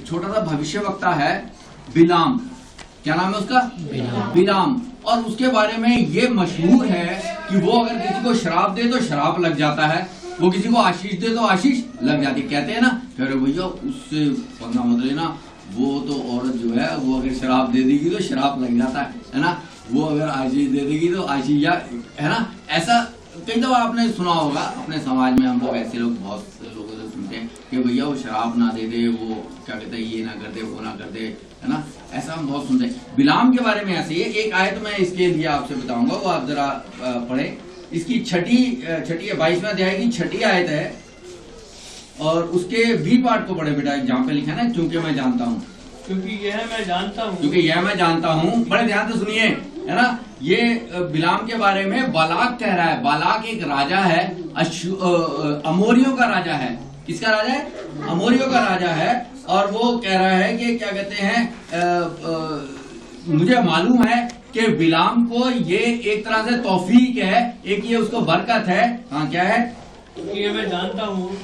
छोटा सा भविष्यवक्ता है बिलाम, क्या नाम है उसका? बिलाम। और उसके बारे में ये मशहूर है कि वो अगर किसी को शराब दे तो शराब लग जाता है, वो किसी को आशीष दे तो आशीष लग जाती है। कहते हैं ना, कह रहे भैया उससे पंगा मत लेना, वो तो औरत जो है वो अगर शराब दे देगी तो शराब लग जाता है ना, वो अगर आशीष दे देगी तो आशीष, या है ना। ऐसा कई दफा आपने सुना होगा अपने समाज में, हम लोग ऐसे लोग बहुत से लोगों से सुनते हैं कि भैया वो शराब ना दे दे, वो क्या कहते हैं ये ना कर दे, वो ना कर दे, है ना। ऐसा हम बहुत सुनते हैं। बिलाम के बारे में ऐसे ही एक आयत मैं इसके लिए आपसे बताऊंगा, वो आप जरा पढ़े। इसकी छठी 22वें अध्याय की छठी आयत है, और उसके बी पार्ट को पढ़े बेटा, जहाँ पे लिखा है ना, क्योंकि मैं जानता हूँ, क्योंकि यह मैं जानता हूँ, क्योंकि यह मैं जानता हूँ। बड़े ध्यान से सुनिए, है ना। ये बिलाम के बारे में बालाक कह रहा है। बालाक एक राजा है, अमोरियों का राजा है। किसका राजा है? अमोरियों का राजा है। और वो कह रहा है कि क्या कहते हैं, मुझे मालूम है कि बिलाम को ये एक तरह से तौफीक है, एक ये उसको बरकत है। हाँ, क्या है? ये मैं जानता हूँ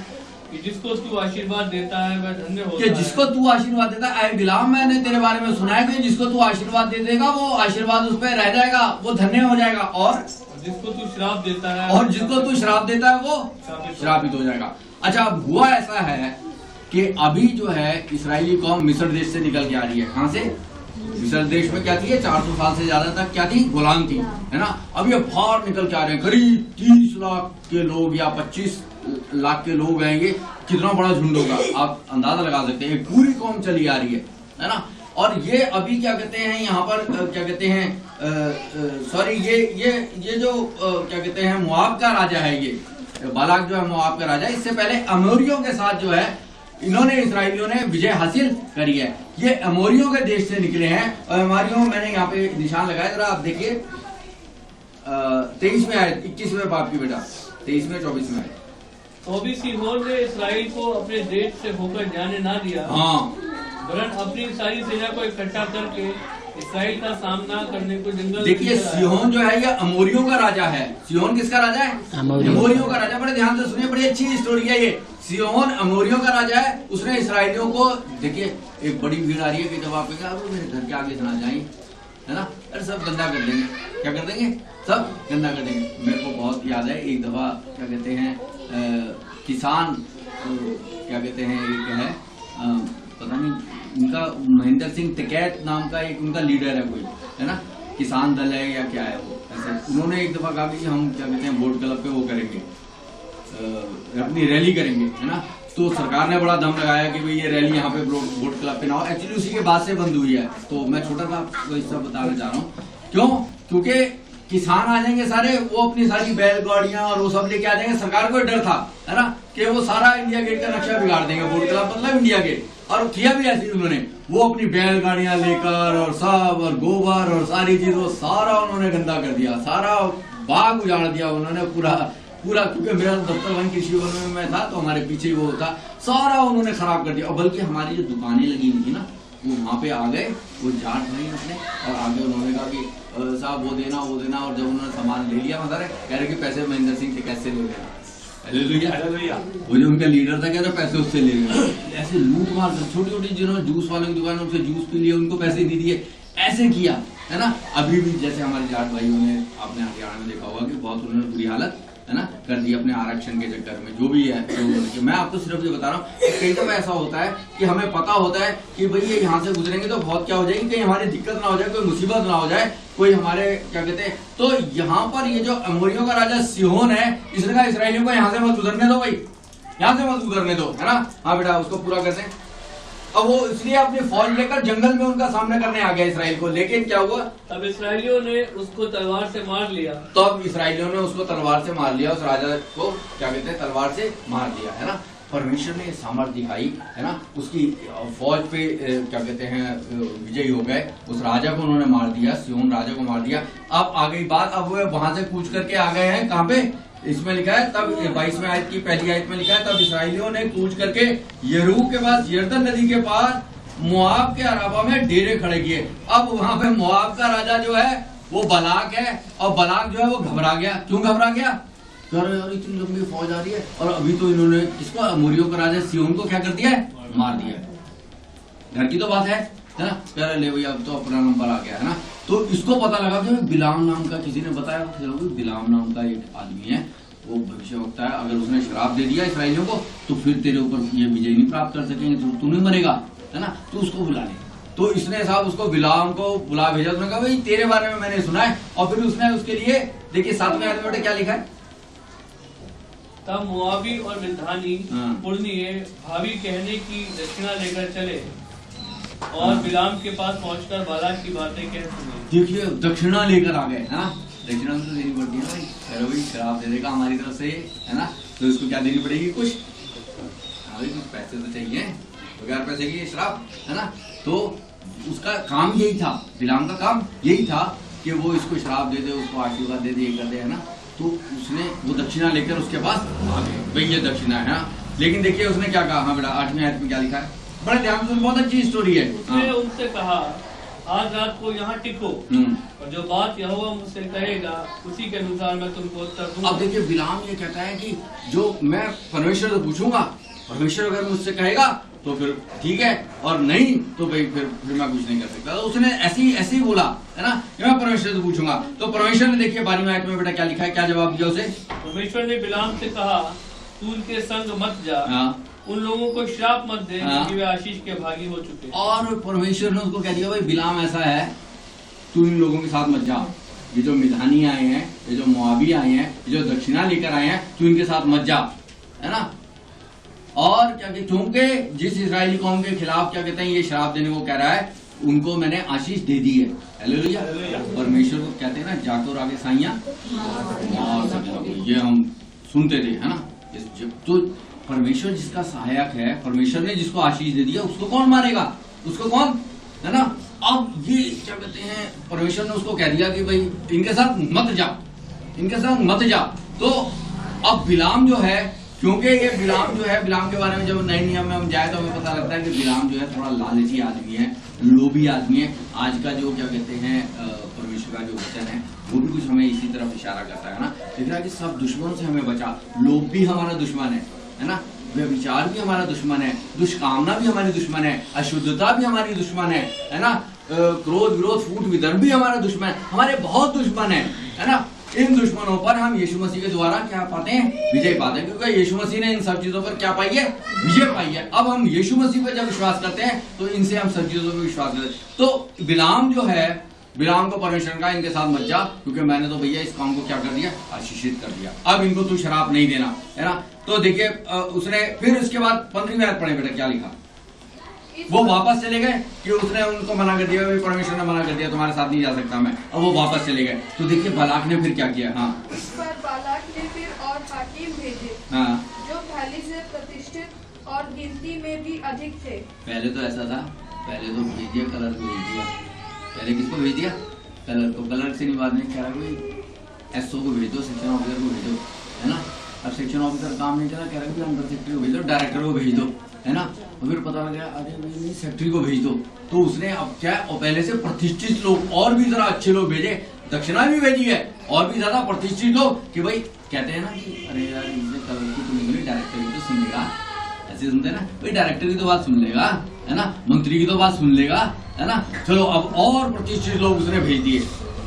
कि जिसको तू आशीर्वाद देता है वह धन्य होता है। कि जिसको तू आशीर्वाद देता है, बिलाम मैंने तेरे बारे में सुना है कि जिसको तू आशीर्वाद दे देगा वो आशीर्वाद उस पर रह जाएगा, वो धन्य हो जाएगा। और जिसको तू श्राप देता है, और जिसको तू श्राप देता है वो श्रापित हो जाएगा। अच्छा, अब हुआ ऐसा है कि अभी जो है इस्राएली कौम मिस्र देश से निकल के आ रही है। कहाँ से? मिस्र देश में क्या थी, 400 साल से ज्यादा तक क्या थी, गुलाम थी, है ना। अब ये बाहर निकल के आ रहे हैं, करीब 30 लाख के लोग या 25 लाख के लोग आएंगे। कितना बड़ा झुंड होगा आप अंदाजा लगा सकते हैं। पूरी कौम चली आ रही है ना। और ये अभी क्या कहते हैं यहाँ पर, क्या कहते हैं, सॉरी, ये जो क्या कहते हैं, मोआब का राजा है, ये बालाक जो है मोआब का राजा। इससे पहले अमोरियों के साथ जो है इन्होंने, इसराइलियों ने विजय हासिल करी है। ये अमोरियों के देश से निकले हैं। और अमोरियों, मैंने यहाँ पे निशान लगाया, जरा आप देखिए 23 में आए, 21वें बाप की बेटा, 23 में 24 में आए। तो भी सीहोन ने इसराइल को अपने देश से होकर जाने ना दिया, हाँ, वरन अपनी सारी सेना को इकट्ठा करके इसराइल का सामना करने को जंगल। देखिए, सिहोन जो है ये अमोरियों का राजा है। सिहोन किसका राजा है? अमोरियों का राजा। बड़े ध्यान से सुनिए, बड़ी अच्छी स्टोरी है ये। सिहोन अमोरियों का राजा है। उसने इसराइलियों को, देखिए एक बड़ी भीड़ आ रही है कि जब आप मेरे घर के आगे इतना जाए, है ना, अरे सब गंदा कर देंगे। क्या कर देंगे? सब गंदा कर देंगे। मेरे को बहुत याद है, एक दफा क्या कहते हैं, किसान क्या कहते हैं, एक है, पता नहीं उनका, महेंद्र सिंह टिकैत नाम का एक उनका लीडर है कोई, है ना, किसान दल है या क्या है वो, ऐसे उन्होंने एक दफा कहा कि हम क्या कहते हैं वोट क्लब पे वो करेंगे, अपनी रैली करेंगे, है ना। तो सरकार ने बड़ा दम लगाया कि भाई ये रैली यहाँ पे वोट क्लब पे ना हो। एक्चुअली उसी के बाद से बंद हुई है। तो मैं छोटा सा आपको इसका बताना चाह रहा हूँ, क्यों? क्योंकि किसान आ जाएंगे सारे, वो अपनी सारी बैलगाड़ियां और वो सब लेके आ जाएंगे। सरकार को डर था, है ना, कि वो सारा इंडिया गेट का नक्शा बिगाड़ देंगे, वोट क्लब मतलब इंडिया गेट। और किया भी ऐसे उन्होंने, वो अपनी बैलगाड़ियां लेकर और सब, और गोबर और सारी चीजों, सारा उन्होंने गंदा कर दिया, सारा बाग उजाड़ दिया उन्होंने पूरा। क्योंकि मेरा दफ्तर वहीं कृषि भवन में था, तो हमारे पीछे वो था, सारा उन्होंने खराब कर दिया। और बल्कि हमारी जो दुकानें लगी हुई थी ना, वो वहां पे आ गए, वो जाट भाई अपने, और आगे उन्होंने कहा कि साहब वो देना। और जब उन्होंने सामान ले लिया, मतलब कह रहे कि पैसे महेंद्र सिंह से कैसे ले लेना, वो जो उनका लीडर था, कह रहे पैसे उससे ले लेना। ऐसे लूट मार कर, छोटी छोटी जिन्होंने जूस वालों की दुकान, उनसे जूस पी लिए, उनको पैसे नहीं दिए, ऐसे किया, है ना। अभी भी जैसे हमारे जाट भाइयों ने, आपने हरियाणा में देखा होगा कि बहुत उन्होंने बुरी हालत, है ना, कर दी अपने आरक्षण के चक्कर में, जो भी है। तो मैं आपको सिर्फ ये बता रहा हूँ, कई दफा ऐसा होता है कि हमें पता होता है कि भाई ये यहाँ से गुजरेंगे तो बहुत क्या हो जाएगी, कहीं हमारी दिक्कत ना हो जाए, कोई मुसीबत ना हो जाए, कोई हमारे क्या कहते हैं। तो यहाँ पर ये जो अमोरियों का राजा सिहोन है, इसने कहा इसराइलियों को यहाँ से मत गुजरने दो भाई, यहाँ से मत गुजरने दो, है ना। हाँ बेटा, उसको पूरा करते हैं। अब वो इसलिए अपनी फौज लेकर जंगल में उनका सामना करने आ गया इसराइल को। लेकिन क्या हुआ? तब इसराइलियों ने उसको तलवार से मार लिया। तब इसराइलियों ने उसको तलवार से मार लिया, उस राजा को क्या कहते हैं, तलवार से मार दिया, है ना। परमेश्वर ने सामर्थ्य दिखाई, है ना, उसकी फौज पे क्या कहते हैं विजयी हो गए। उस राजा को उन्होंने मार दिया, सिहोन राजा को मार दिया। अब आ गई बात, अब वो वहां से कूच करके आ गए हैं कहाँ पे? इसमें लिखा है, तब 22वें आयत की पहली आयत में लिखा है, तब इसराइलियों ने कूच करके यरीहो के पास, यरदन नदी के पास, मोआब के अराबा में डेरे खड़े किए। अब वहां पे मोआब का राजा जो है वो बालाक है, और बालाक जो है वो घबरा गया। क्यों घबरा गया? यार इतनी लंबी फौज आ रही है, और अभी तो इन्होंने किसको, अमोरियों का राजा सिहोन को क्या कर दिया है? मार दिया। घर की तो बात है ना। कह ले भैया अब तो अपना नंबर आ गया है ना। तो इसको पता लगा कि बिलाम नाम का किसी ने बताया, बिलाम नाम का एक आदमी है, वो भविष्यवक्ता है, अगर उसने श्राप दे दिया इसराइलियों को तो फिर तेरे ऊपर ये विजय नहीं प्राप्त कर सकेंगे, तू नहीं मरेगा, है ना, तो उसको बुला ले। तो इसने साहब उसको बिलाम को बुला भेजा। उसने कहा भाई तेरे बारे में मैंने सुना है, और फिर उसने उसके लिए देखिए 7वें आयत में क्या लिखा है, तब मोआबी और मिद्यानी पुरनिये भावी कहने की दक्षिणा लेकर चले और बिलाम के पास पहुंचकर बालाक की बातें कह सुनी। देखिए दक्षिणा लेकर आ गए, है ना, दक्षिणा तो देनी पड़ती है भाई, चलो भाई शराब दे देगा हमारी तरफ से, है ना, तो इसको क्या देनी पड़ेगी, कुछ पैसे तो चाहिए, बगैर पैसे की शराब, है ना। तो उसका काम यही था, बिलाम का काम यही था कि वो इसको शराब दे दे, उसको आशीर्वाद दे दे, ये कर दे, है ना। तो उसने वो दक्षिणा लेकर उसके पास आ गए, भाई ये दक्षिणा है ना। लेकिन देखिए उसने क्या कहा, हाँ बेटा 8वें आयत में क्या लिखा है, बड़े ध्यान से, बहुत अच्छी स्टोरी है। उसने उनसे कहा आज रात को यहाँ टिको और जो बात यहोवा मुझसे कहेगा उसी के अनुसार मैं तुमको उत्तर दूंगा। अब देखिए बिलाम ये कहता है कि जो मैं परमेश्वर से पूछूंगा, परमेश्वर अगर मुझसे कहेगा तो फिर ठीक है, और नहीं तो भाई फिर मैं कुछ नहीं कर सकता। तो उसने ऐसे ही बोला, है ना, कि मैं परमेश्वर से पूछूंगा। तो परमेश्वर ने देखिए 12वें आयत में बेटा क्या लिखा है, क्या जवाब दिया उसे। परमेश्वर ने बिलाम से कहा तू उनके संग मत जा, उन लोगों को श्राप मत दे क्योंकि वे आशीष के भागी हो चुके। और परमेश्वर ने उसको कह दिया भाई बिलाम ऐसा है, तू इन लोगों के साथ मत जा, ये जो मिधानी आए हैं, ये जो मोआबी आए हैं, ये जो दक्षिणा लेकर आए हैं, तू इनके साथ मत जा, है ना। और क्या कहते, क्योंकि जिस इस्राएली कौम के खिलाफ क्या कहते हैं ये श्राप देने को कह रहा है, उनको मैंने आशीष दे दी है। हालेलुया। परमेश्वर को कहते हैं ना, जाकर आगे साइयां, ये हम सुनते थे, है ना। तो परमेश्वर जिसका सहायक है, परमेश्वर ने जिसको आशीष दे दिया, उसको कौन मारेगा, उसको कौन, है ना। अब ये क्या कहते हैं, परमेश्वर ने उसको कह दिया कि भाई इनके साथ मत जा, इनके साथ मत जा। तो अब बिलाम जो है, क्योंकि ये बिलाम जो है, बिलाम के बारे में जब नए नियम में हम जाए तो हमें पता लगता है कि बिलाम जो है थोड़ा लालची आदमी है, लोभी आदमी है। आज का जो क्या कहते हैं परमेश्वर का जो वचन है वो भी कुछ हमें इसी तरफ इशारा करता है ना। देखा कि सब दुश्मनों से हमें बचा, लोभ भी हमारा दुश्मन है ना, व्यभिचार भी हमारा दुश्मन है, दुष्कामना भी हमारी दुश्मन है, अशुद्धता भी हमारी दुश्मन है ना, क्रोध विरोध फूट विदर्भ भी हमारा दुश्मन है, हमारे बहुत दुश्मन है ना। इन दुश्मनों पर हम यीशु मसीह के द्वारा क्या पाते हैं, विजय पाते हैं, क्योंकि यीशु मसीह ने इन सब चीजों पर क्या पाई है, विजय पाई है। अब हम यीशु मसीह पर जब विश्वास करते हैं तो इनसे हम सब चीजों पर विश्वास करते हैं। तो बिलाम जो है, बिलाम को परमेश्वर का इनके साथ मत जा, क्योंकि मैंने तो भैया इस काम को क्या कर दिया, आशीषित कर दिया, अब इनको तू शराब नहीं देना, है ना। तो देखिए उसने फिर उसके बाद 15वीं आयत पढ़े बेटा, क्या लिखा, वो वापस चले गए कि उसने उनको मना कर दिया, परमेश्वर ने मना कर दिया तुम्हारे साथ नहीं जा सकता मैं, अब वो वापस चले गए। तो देखिए बालाक ने फिर क्या किया, हाँ, इस पर बालाक ने फिर और हाकिम भेजे, हाँ, जो पहले से प्रतिष्ठित और गिनती में भी अधिक थे। पहले तो ऐसा था, पहले तो भेज दिया, कलर को भेज दिया, पहले किसको भेज दिया, कलर को, कलर से नहीं बात नहीं, कह रहा कोई एसओ को भेज दो, सेक्शन ऑफिसर को भेज दो, है ना। अब सेक्शन ऑफिसर काम नहीं करा, कह रहा है अंडर सेक्रेटरी को भेज दो, डायरेक्टर को भेज दो, है ना। और फिर पता लगा अरे नहीं सेक्रेटरी को भेज दो, तो उसने अब क्या, और पहले से प्रतिष्ठित लोग और भी जरा अच्छे लोग भेजे, दक्षिणा भी भेजी है, और भी ज्यादा प्रतिष्ठित लोग, कि भाई कहते हैं ना कि अरे यार इसने कलर की तो निकली, डायरेक्टर की तो सुन लेगा, ऐसे सुनते हैं ना, भाई डायरेक्टर की तो बात सुन लेगा, है ना, मंत्री की तो बात सुन लेगा, है ना। चलो अब और प्रतिष्ठित लोग उसने भेज दिए,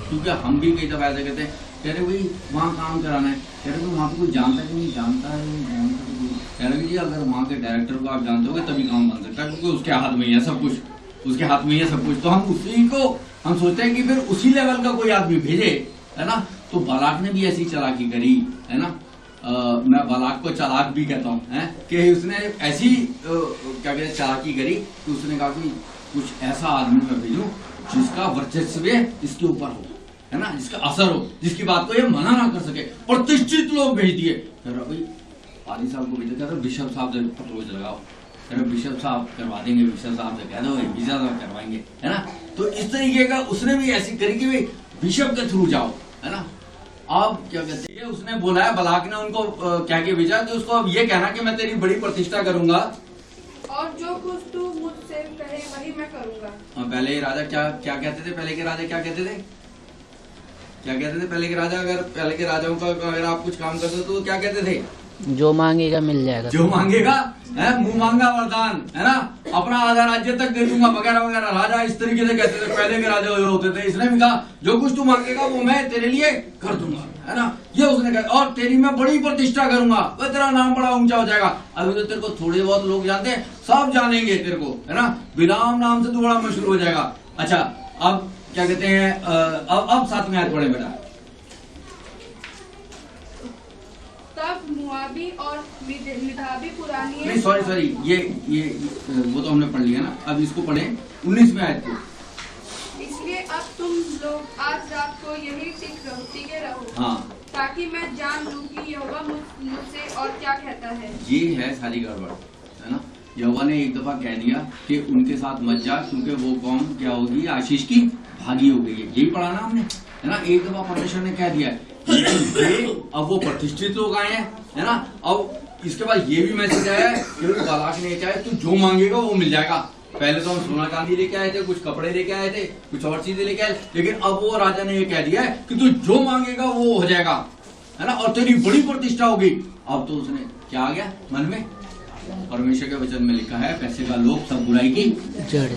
क्योंकि हम भी कई दफा ऐसे कहते हैं, कह रहे भाई वहाँ काम कराना है, कह रहे वहाँ पे कोई जानता है कि नहीं जानता है, कह रहे जी अगर वहाँ के डायरेक्टर को आप जानते होगे तभी काम बन सकता है, क्योंकि उसके हाथ में ही है सब कुछ, उसके हाथ में ही है सब कुछ। तो हम उसी को हम सोचते हैं कि फिर उसी लेवल का कोई आदमी भेजे, है ना। तो बालाक ने भी ऐसी चालाकी करी, है ना। मैं बालाक को चालाक भी कहता हूँ, है कि उसने ऐसी क्या कहते चालाकी करी कि उसने कहा कि कुछ ऐसा आदमी मैं भेजूं जिसका वर्चस्व इसके ऊपर हो, है ना, जिसका असर हो, जिसकी बात को ये मना ना कर सके। प्रतिष्ठित लोग भेज दिए, भाई आदि साहब को भेजा, कहता बिशप साहब से रोज लगाओ, बिशप साहब करवा देंगे, बिशप साहब से कह दो वीजा करवाएंगे, है ना। तो इस तरीके का उसने भी ऐसी करी कि भाई बिशप के थ्रू जाओ, है ना। अब क्या कहते हैं, उसने बोला है, बलाक ने उनको क्या के भेजा कि उसको अब ये कहना कि मैं तेरी बड़ी प्रतिष्ठा करूंगा और जो कुछ तू मुझसे कहे वही मैं करूंगा। पहले राजा क्या क्या कहते थे, पहले के राजा क्या कहते थे, क्या कहते थे पहले के राजा, अगर पहले के राजाओं का अगर आप कुछ काम करते तो क्या कहते थे, जो मांगेगा मिल जाएगा, जो मांगेगा है, मुंह मांगा वरदान, है ना, अपना आधा राज्य तक दे दूंगा वगैरह वगैरह। राजा इस तरीके से कहते थे, पहले के राजा होते थे। इसने भी कहा जो कुछ तू मांगेगा वो मैं तेरे लिए कर दूंगा, है ना, ये उसने कहा। और तेरी मैं बड़ी प्रतिष्ठा करूंगा, वह तेरा नाम बड़ा ऊंचा हो जाएगा। अभी तो तेरे को थोड़े बहुत लोग जानते हैं, सब जानेंगे तेरे को, है ना, बिलाम नाम से तू बड़ा मशहूर हो जाएगा। अच्छा, अब क्या कहते हैं, अब 7वें आयत पढ़े बेटा। तब मुआबी और मिधाबी पुरानी, नहीं सॉरी, ये वो तो हमने पढ़ लिया ना। अब इसको पढ़े 19वें आयत को। इसलिए अब तुम लोग आज रात को यही टिके रहो, हाँ, ताकि मैं जान लूं कि यहोवा मुझसे और क्या कहता है। ये है सारी गड़बड़, है ना। यहोवा ने एक दफा कह दिया कि उनके साथ मत जा, क्योंकि वो कौम क्या होगी, आशीष की भागी हो गई है। यही पढ़ा ना हमने, है ना। एक दफा परमेश्वर ने कह दिया है। अब वो प्रतिष्ठित लोग आए हैं, है ना। अब इसके बाद ये भी मैसेज आया है कि बालाक ने कहा है तू जो मांगेगा वो मिल जाएगा। पहले तो हम सोना चांदी लेके आए थे, कुछ कपड़े लेके आए थे, कुछ और चीजें लेके आए, लेकिन अब वो राजा ने ये कह दिया है कि तू जो मांगेगा वो हो जाएगा, है ना, और तेरी बड़ी प्रतिष्ठा होगी। अब तो उसने क्या आ गया मन में, परमेश्वर के वचन में लिखा है, पैसे का लोभ सब बुराई की जड़,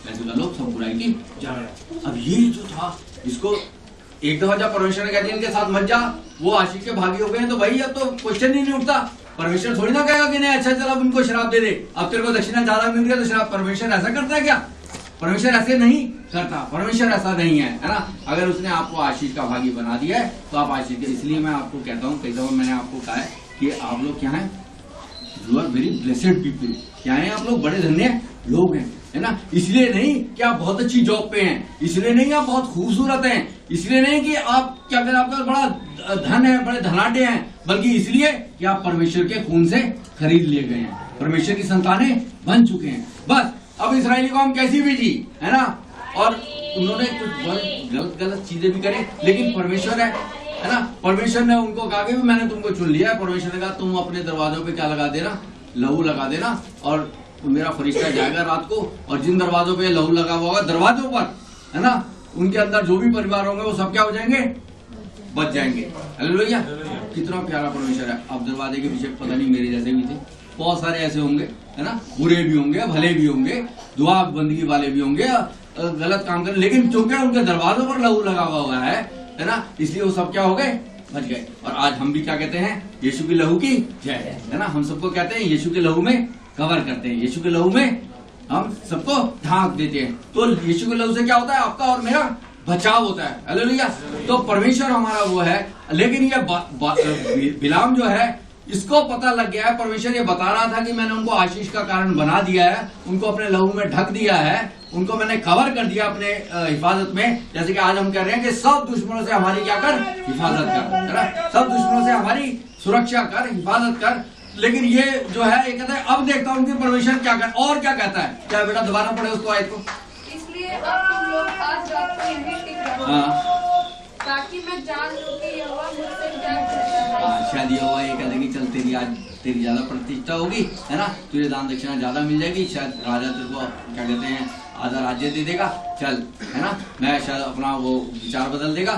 पैसे का लोभ सब बुराई की जड़। अब ये जो था, इसको एक दफा जब परमेश्वर ने कह दिया इनके साथ मत जा, वो आशिक के भागी हो गए, तो भाई अब तो क्वेश्चन ही नहीं उठता। परमेश्वर थोड़ी ना कहेगा कि नहीं अच्छा चल अब उनको शराब दे दे, अब तेरे को दक्षिणा ज्यादा मिल गया तो शराब। परमेश्वर ऐसा करता है क्या? परमेश्वर ऐसे नहीं करता, परमेश्वर ऐसा नहीं है, है ना। अगर उसने आपको आशीष का भागी बना दिया है तो आप आशीष के, इसलिए मैं आपको कहता हूँ, कई दफा मैंने आपको कहा है कि आप लोग क्या है, you are very blessed people. क्या है, आप लोग बड़े धन्य लोग हैं, है ना। इसलिए नहीं कि आप बहुत अच्छी जॉब पे हैं, इसलिए नहीं आप बहुत खूबसूरत हैं, इसलिए नहीं कि आप क्या कहते हैं आपका बड़ा धन है, बड़े धनाढ्य हैं, बल्कि इसलिए कि आप परमेश्वर के खून से खरीद लिए गए हैं, परमेश्वर की संतानें बन चुके हैं। बस अब इस्राएली कौम कैसी भी जी, है ना, और उन्होंने कुछ गलत चीजें भी करी, लेकिन परमेश्वर है ना, परमेश्वर ने उनको कहा कि मैंने तुमको चुन लिया है। परमेश्वर ने कहा तुम अपने दरवाजों पे क्या लगा देना, लहू लगा देना, और मेरा फरिश्ता जाएगा रात को, और जिन दरवाजों पे लहू लगा हुआ होगा दरवाजों पर, है ना, उनके अंदर जो भी परिवार होंगे वो सब क्या हो जाएंगे, बच जाएंगे। हालेलुया, कितना प्यारा परमेश्वर है। अब दरवाजे के पीछे पता नहीं मेरे जैसे भी थे, बहुत सारे ऐसे होंगे, है ना, बुरे भी होंगे, भले भी होंगे, दुआ बंदगी वाले भी होंगे, गलत काम कर, लेकिन चूंकि उनके दरवाजों पर लहू लगा हुआ है ना, इसलिए वो सब क्या हो गए, बच गए। और आज हम भी क्या कहते हैं, यीशु की लहू की जय, है ना। हम सबको कहते हैं यीशु के लहू में कवर करते हैं, यीशु के लहू में हम सबको ढांक देते हैं। तो यीशु के लहू से क्या होता है, आपका और मेरा बचाव होता है। हालेलुया। तो परमेश्वर हमारा वो है, लेकिन ये बिलाम जो है, इसको पता लग गया है, परमेश्वर ये बता रहा था कि मैंने उनको आशीष का कारण बना दिया है, उनको अपने लहू में ढक दिया है, उनको मैंने कवर कर दिया अपने हिफाजत में। जैसे कि आज हम कह रहे हैं कि सब दुश्मनों से हमारी क्या कर, हिफाजत कर, है ना, सब दुश्मनों से हमारी सुरक्षा कर, हिफाजत कर। लेकिन ये जो है, ये कहता है अब देखता हूँ कि परमेश्वर क्या कर, और क्या कहता है। क्या बेटा दोबारा पढ़े उसको आयत को। इसलिए अब तुम लोग आज रात को यहीं टिक रहो, ताकि मैं जान लूं कि यहोवा मुझसे क्या कहता है। शायद यहोवा ये कहते कि चल तेरी आज तेरी ज्यादा प्रतिष्ठा होगी, है ना, तुझे दान दक्षिणा ज्यादा मिल जाएगी, शायद राजा तेरे को क्या कहते हैं आधा राज्य दे देगा, चल, है ना, मैं शायद अपना वो विचार बदल देगा,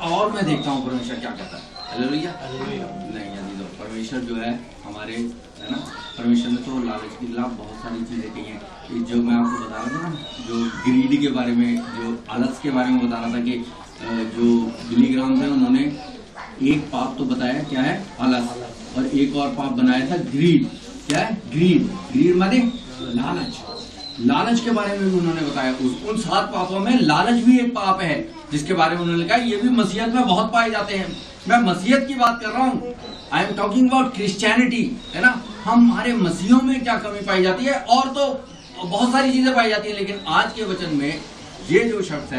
और मैं देखता हूँ परमेश्वर क्या कहता है। हालेलुया। नहीं यानी तो परमेश्वर जो है हमारे, है ना, परमेश्वर ने तो लालच के खिलाफ बहुत सारी चीजें कही हैं। जो मैं आपको बता रहा था ना, जो ग्रीड के बारे में, जो आलस के बारे में बता रहा था कि जो बिली ग्राम थे उन्होंने एक पाप तो बताया क्या है, आलस, और एक और पाप बनाया था ग्रीड। क्या है ग्रीड? ग्रीड माने लालच। लालच के बारे में भी उन्होंने बताया। उन 7 पापों में लालच भी एक पाप है, जिसके बारे में उन्होंने कहा ये भी मसीहत में बहुत पाए जाते हैं। मैं मसीहत की बात कर रहा हूँ, I am talking about Christianity, है ना। हमारे मसीहों में क्या कमी पाई जाती है, और तो बहुत सारी चीजें पाई जाती है, लेकिन आज के वचन में ये जो शख्स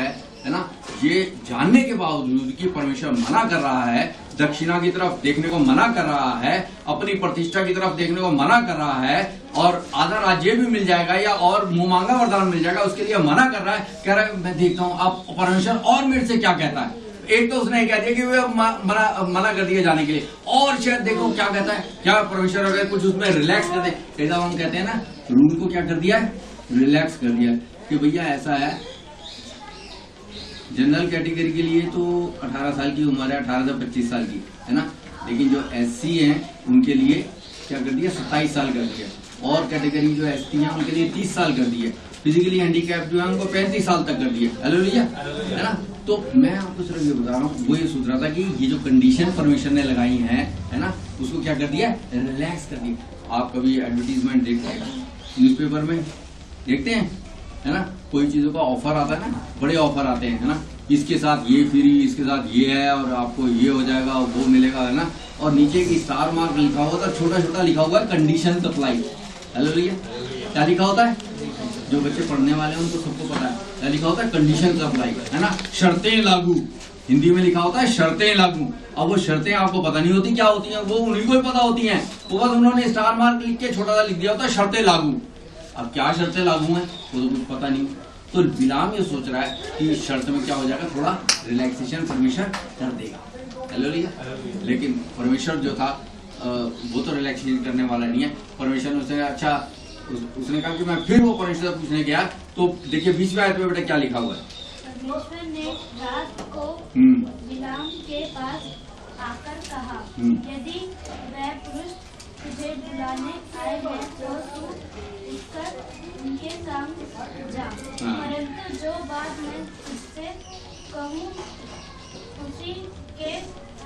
है ना, ये जानने के बावजूद कि परमेश्वर मना कर रहा है, दक्षिणा की तरफ देखने को मना कर रहा है, अपनी प्रतिष्ठा की तरफ देखने को मना कर रहा है, और आधा राज्य भी मिल जाएगा या और मुंह मांगा वरदान मिल जाएगा, उसके लिए मना कर रहा है। कह रहा है मैं देखता हूँ आप परमेश्वर और मेरे से क्या कहता है। एक तो उसने कह दिया कि वे मना कर दिया जाने के लिए, और शायद देखो क्या कहता है, क्या परमेश्वर अगर कुछ उसमें रिलैक्स कर दे। ऐसा हम कहते हैं ना, रूम को क्या कर दिया है, रिलैक्स कर दिया कि भैया ऐसा है, जनरल कैटेगरी के लिए तो 18 साल की उम्र है, 18 से 25 साल की, है ना, लेकिन जो SC हैं उनके लिए क्या कर दिया, 27 साल कर दिया, और कैटेगरी जो ST हैं उनके लिए 30 साल कर दिए, फिजिकली हैंडीकैप जो है उनको 35 साल तक कर दिए। हालेलुया, है ना। तो मैं आपको सिर्फ ये बता रहा हूँ, वो ये सोच रहा था कि ये जो कंडीशन परमेश्वर ने लगाई है ना, उसको क्या कर दिया, रिलैक्स कर दिया। आप कभी एडवर्टीजमेंट देखते हैं न्यूज़पेपर में, देखते हैं, है ना, कोई चीजों का ऑफर आता है ना, बड़े ऑफर आते हैं, है ना, इसके साथ ये फ्री, इसके साथ ये है, और आपको ये हो जाएगा, वो मिलेगा, है ना, और नीचे की स्टार मार्क लिखा हुआ था, छोटा छोटा लिखा हुआ है कंडीशन सप्लाई। हालेलुया, क्या लिखा होता है, जो बच्चे पढ़ने वाले हैं उनको सबको पता है क्या लिखा होता है, कंडीशन सप्लाई, है ना, शर्तें लागू, हिंदी में लिखा होता है शर्तें लागू। अब वो शर्तें आपको पता नहीं होती क्या होती हैं, वो उन्हीं को ही पता होती हैं, तो बस उन्होंने स्टार मार्क लिख के छोटा सा लिख दिया होता है शर्तें लागू। अब क्या शर्तें लागू हैं वो तो कुछ पता नहीं। तो बिलाम ये सोच रहा है कि शर्त में क्या हो जाएगा, थोड़ा रिलैक्सेशन परमेश्वर कर देगा। हालेलुया, लेकिन परमेश्वर जो था वो तो रिलैक्सेशन करने वाला नहीं है। परमेश्वर ने उसने अच्छा उसने कहा कि मैं फिर वो परमेश्वर से पूछने गया, तो देखिए 20वें आयत में बेटा क्या लिखा हुआ है। परमेश्वर ने रात को बिलाम के पास आकर कहा, यदि वह पुरुष तुझे बुलाने आए हैं तो तू उठकर उनके सामने जा, परंतु जो बात मैं तुझसे कहूँ उसी के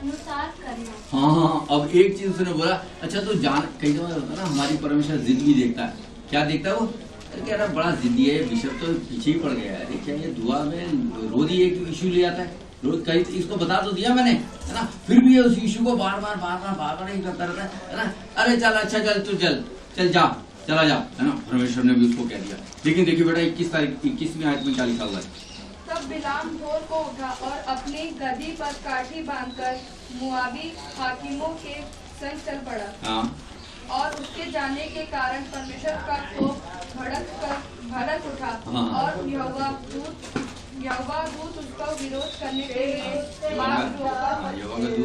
अनुसार करना। हाँ, अब एक चीज उसने बोला, अच्छा तो जान, कई बार होता है ना हमारी परमेश्वर जिद भी देखता है। क्या देखता है वो, कह रहा बड़ा जिद्दी है, बिशप तो पीछे ही पड़ गया है, देखिए ये दुआ में रोज ही एक इशू ले आता है, रोज कई इसको बता तो दिया मैंने, है ना, फिर भी ये उस इशू को बार बार ही करता रहता है ना। अरे चल, अच्छा चल, तू चल जा, चला जा, है ना, परमेश्वर ने भी उसको कह दिया। लेकिन देखिए बेटा 21वीं आयत में क्या लिखा हुआ है। तब बिलाम भोर को उठा और अपनी गदी पर काठी बांधकर मुआबी हाकिमों के संग चल पड़ा, और उसके जाने के कारण परमेश्वर का कोप भड़क उठा, और यहोवा दूत उसका विरोध करने के लिए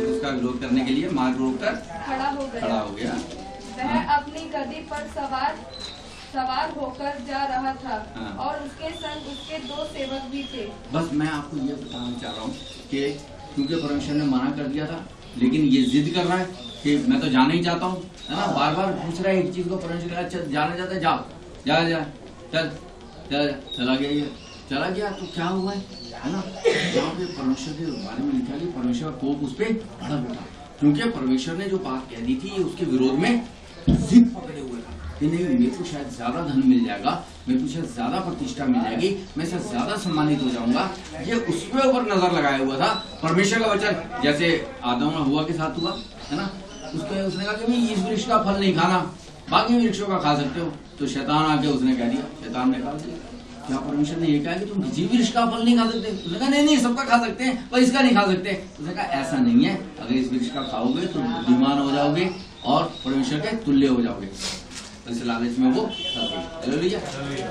उसका विरोध करने के लिए मार्ग रोककर खड़ा हो गया। वह अपनी गदी पर सवार होकर जा रहा था, और उसके संग उसके 2 सेवक भी थे। बस मैं आपको ये बताना चाह रहा हूँ कि क्योंकि परमेश्वर ने मना कर दिया था, लेकिन ये जिद कर रहा है कि मैं तो जाना ही चाहता हूँ, है ना, बार बार पूछ रहा है एक चीज को। परमेश्वर अच्छा जाना चाहता है, जा चला गया तो क्या हुआ है ना। यहाँ पे परमेश्वर के बारे में लिखा है, परमेश्वर कोप उस पर भड़क उठा, क्योंकि परमेश्वर ने जो बात कह दी थी उसके विरोध में जिद पकड़े हुए था कि नहीं, मेरे को शायद ज्यादा धन मिल जाएगा, मेरे को शायद ज्यादा प्रतिष्ठा मिल जाएगी, मैं शायद ज्यादा सम्मानित हो जाऊंगा। ये उसके ऊपर नजर लगाया हुआ था परमेश्वर का वचन, जैसे आदम और हव्वा के साथ हुआ, है ना। उसने कहा कि इस वृक्ष का फल नहीं खाना, बाकी वृक्षों का खा सकते हो। तो शैतान आके उसने कह दिया, शैतान ने कहा क्या परमेश्वर ने ये कहा कि तुम किसी वृक्ष का फल नहीं खा सकते? उसने कहा नहीं सबका खा सकते हैं, पर इसका नहीं खा सकते। उसने कहा ऐसा नहीं है, अगर इस वृक्ष का खाओगे तो बुद्धिमान हो जाओगे और परमेश्वर के तुल्य हो जाओगे। इस लालच में वो हालेलुया।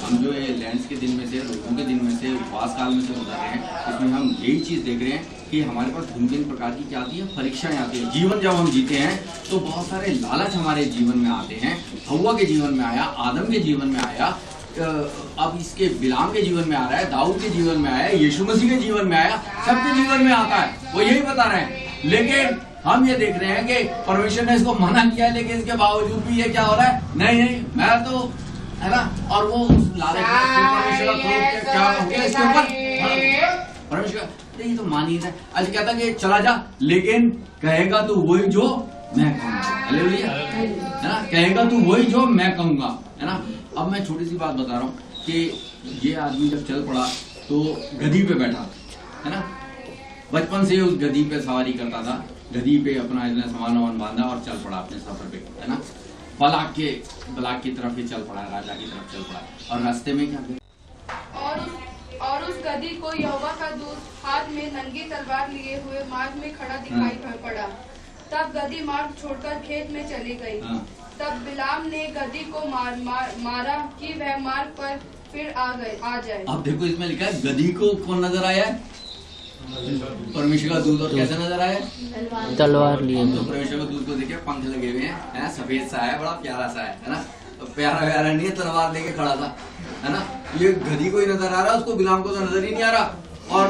हम जो ये लैंड्स के दिन में से, रोगों के दिन में से, उपवास काल में से गुजर रहे हैं, इसमें हम यही चीज देख रहे हैं कि हमारे पास भिन्न भिन्न प्रकार की क्या आती है, परीक्षाएं आती है। जीवन जब हम जीते हैं तो बहुत सारे लालच हमारे जीवन में आते हैं। हव्वा के जीवन में आया, आदम के जीवन में आया, अब इसके बिलाम के जीवन में आ रहा है, दाऊद के जीवन में आया, यीशु मसीह के जीवन में आया, सबके जीवन में आता है। वो यही बता रहे हैं, लेकिन हम ये देख रहे हैं कि परमेश्वर ने इसको मना किया है, लेकिन इसके बावजूद भी ये क्या हो रहा है, नहीं मैं तो, है ना। और वो उस लालच परमेश्वर का क्या हो गया इसके ऊपर, परमेश्वर ये तो मान ही नहीं। आज कहता कि चला जा, लेकिन कहेगा तू वही जो मैं कहूँगा, हालेलुया, है ना, कहेगा तू वही जो मैं कहूँगा, है ना। अब मैं छोटी सी बात बता रहा हूँ कि ये आदमी जब चल पड़ा तो गधी पे बैठा, है ना, बचपन से उस गधी पे सवारी करता था, गधी पे अपना इसने सामान बांधा और चल पड़ा अपने सफर पे, है ना। बलाक की तरफ ही चल पड़ा, राजा की तरफ चल पड़ा, और रास्ते में क्या और उस गधी को यहोवा का दूत हाथ में नंगी तलवार लिए हुए मार्ग में खड़ा दिखाई पड़ा। तब गधी मार्ग छोड़कर खेत में चली गई। तब बिलाम ने गधी को मारा कि वह मार्ग पर फिर आ जाए। अब देखो इसमें लिखा है गधी को कौन नजर आया है, परमेश्वर का दूत। और कैसे नजर आया, तलवार लिए। तो परमेश्वर का दूत को देखिए पंख लगे हुए हैं, सफेद सा है, बड़ा प्यारा सा है ना। तो प्यारा नहीं है, तलवार लेके खड़ा था, है ना। ये गधी को ही नजर आ रहा है, उसको बिलाम को तो नजर ही नहीं आ रहा। और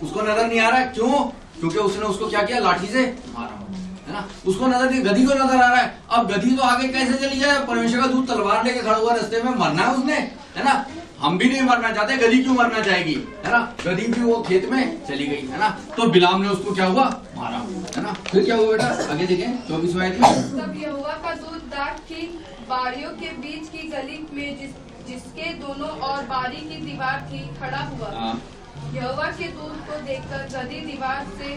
उसको नजर नहीं आ रहा है, क्यों? क्योंकि उसने उसको क्या किया, लाठी से मारा, है है ना, उसको नजर नहीं, गधी को नजर आ रहा है। अब गधी तो आगे कैसे चली जाए, परमेश्वर का दूत तलवार लेके खड़ा हुआ रास्ते में, मरना है उसने, है ना। हम भी नहीं मरना चाहते, गधी क्यों मरना चाहेगी, है ना। गधी भी वो खेत में चली गई, है ना। तो बिलाम ने उसको क्या हुआ, मारा, है ना। फिर क्या हुआ बेटा, आगे देखें 24वां आयत में। तब यहोवा का दूत दाख की बारियों के बीच की गली में जिसके दोनों ओर बारी की दीवार थी खड़ा हुआ। यहोवा के दूत को देखकर गधी दीवार से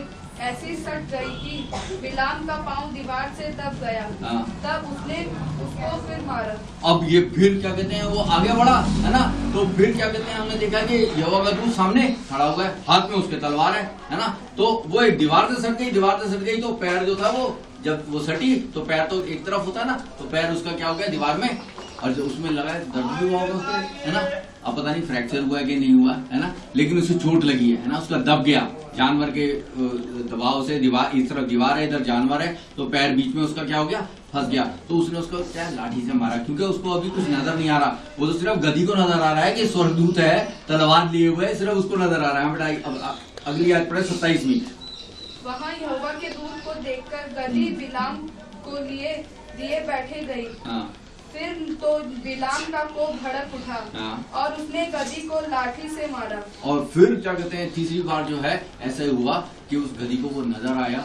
ऐसी सट गई कि बिलाम का पांव दीवार से दब गया। तब उसने उसको फिर मारा। अब ये फिर क्या कहते हैं, वो आगे बढ़ा, है ना। तो फिर क्या कहते हैं, हमने देखा कि यहोवा का दूत सामने खड़ा हुआ है, हाथ में उसके तलवार है ना। तो वो एक दीवार से सट गई, दीवार से सट गई तो पैर जो था वो, जब वो सटी तो पैर तो एक तरफ होता है ना, तो पैर उसका क्या हो गया दीवार में, और जो उसमें लगा दर्द भी हुआ होगा उसको, है ना। अब पता नहीं फ्रैक्चर हुआ है कि नहीं हुआ, है ना, लेकिन उसे चोट लगी है ना, उसका दब गया जानवर के दबाव से। दीवार इस तरफ दीवार है, इधर जानवर है, तो पैर बीच में उसका क्या हो गया, फंस गया। तो उसने उसको क्या लाठी से मारा, क्योंकि उसको अभी कुछ नजर नहीं आ रहा, वो तो सिर्फ गधी को नजर आ रहा है कि स्वर्गदूत है तलवार लिए हुए, सिर्फ उसको नजर आ रहा है बेटा। अब अगली आयत पढ़े 27वीं। वहाँ यहोवा के दूत को देखकर गधी बिलाम को लिए बैठे गई। फिर तो बिलाम का कोप भड़क उठा और उसने गधी को लाठी से मारा। और फिर क्या कहते हैं, तीसरी बार जो है ऐसा हुआ कि उस गधी को वो नजर आया,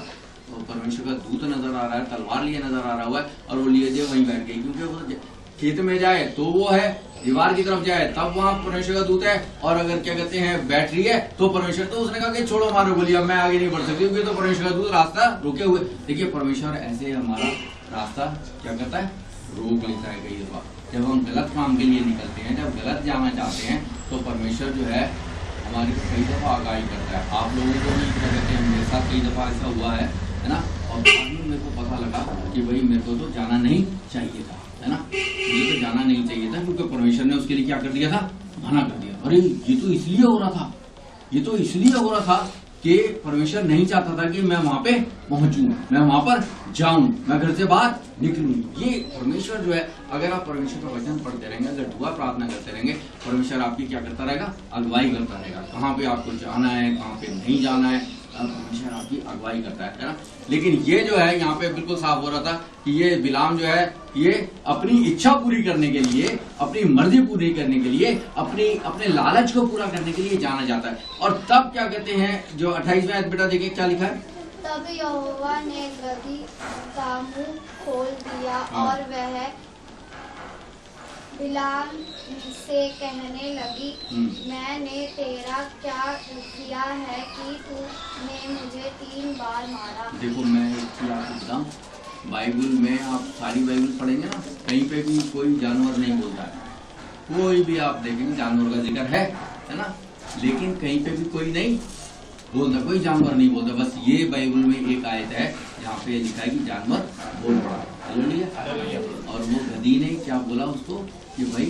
और परमेश्वर का दूत नजर आ रहा है, तलवार लिए नजर आ रहा हुआ है, और वो लिए दे वहीं बैठ गई। क्योंकि वो खेत में जाए तो वो है, दीवार की तरफ जाए तब वहाँ परमेश्वर का दूत है, और अगर क्या कहते हैं बैठ रही है तो परमेश्वर, तो उसने कहा कि छोड़ो मारो, बोली अब मैं आगे नहीं बढ़ सकती, क्योंकि तो परमेश्वर का दूत रास्ता रुके हुए। देखिए परमेश्वर ऐसे हमारा रास्ता क्या करता है, रोक लेता है कई दफा। जब हम गलत काम के लिए निकलते हैं, जब गलत जाना चाहते हैं, तो परमेश्वर जो है हमारी कई दफा आगाही करता है। आप लोगों को भी क्या कहते हैं, मेरे साथ कई दफा ऐसा हुआ है ना। और बाद में मेरे को पता लगा कि भाई मेरे को तो जाना नहीं चाहिए था, है ना, मुझे तो जाना नहीं चाहिए था, क्योंकि परमेश्वर ने उसके लिए क्या कर दिया था, मना कर दिया। अरे ये तो इसलिए हो रहा था, ये तो इसलिए हो रहा था कि परमेश्वर नहीं चाहता था कि मैं वहां पे पहुंचूं, मैं वहां पर जाऊं, मैं घर से बाहर निकलूं। ये परमेश्वर जो है, अगर आप परमेश्वर का वचन पढ़ते रहेंगे, अगर दुआ प्रार्थना करते रहेंगे, परमेश्वर आपकी क्या करता रहेगा, अगुवाई करता रहेगा, कहाँ पे आपको जाना है, कहाँ पे नहीं जाना है, परमेश्वर आपकी अगुवाई करता है ना। लेकिन ये जो है यहाँ पे बिल्कुल साफ हो रहा था कि ये बिलाम जो है, ये अपनी इच्छा पूरी करने के लिए, अपनी मर्जी पूरी करने के लिए, अपने लालच को पूरा करने के लिए जाना जाता है। और तब क्या कहते हैं, जो 28वां आयत बेटा देखिए क्या लिखा है। तब यहोवा ने गधी का मुंह खोल दिया और वह बिलाम से कहने लगी, मैंने तेरा क्या किया है कि तूने मुझे 3 बार मारा। देखो मैं एक चीज आपको बताऊं, बाइबल में आप सारी बाइबल पढ़ेंगे ना, कहीं पे भी कोई जानवर नहीं बोलता है, कोई भी आप देखेंगे जानवर का जिक्र है ना, लेकिन कहीं पे भी कोई नहीं बोलता, कोई जानवर नहीं बोलता। बस ये बाइबल में एक आयत है जहाँ पे लिखा है कि जानवर बोल पड़ा। और वो गधी ने क्या बोला उसको कि भाई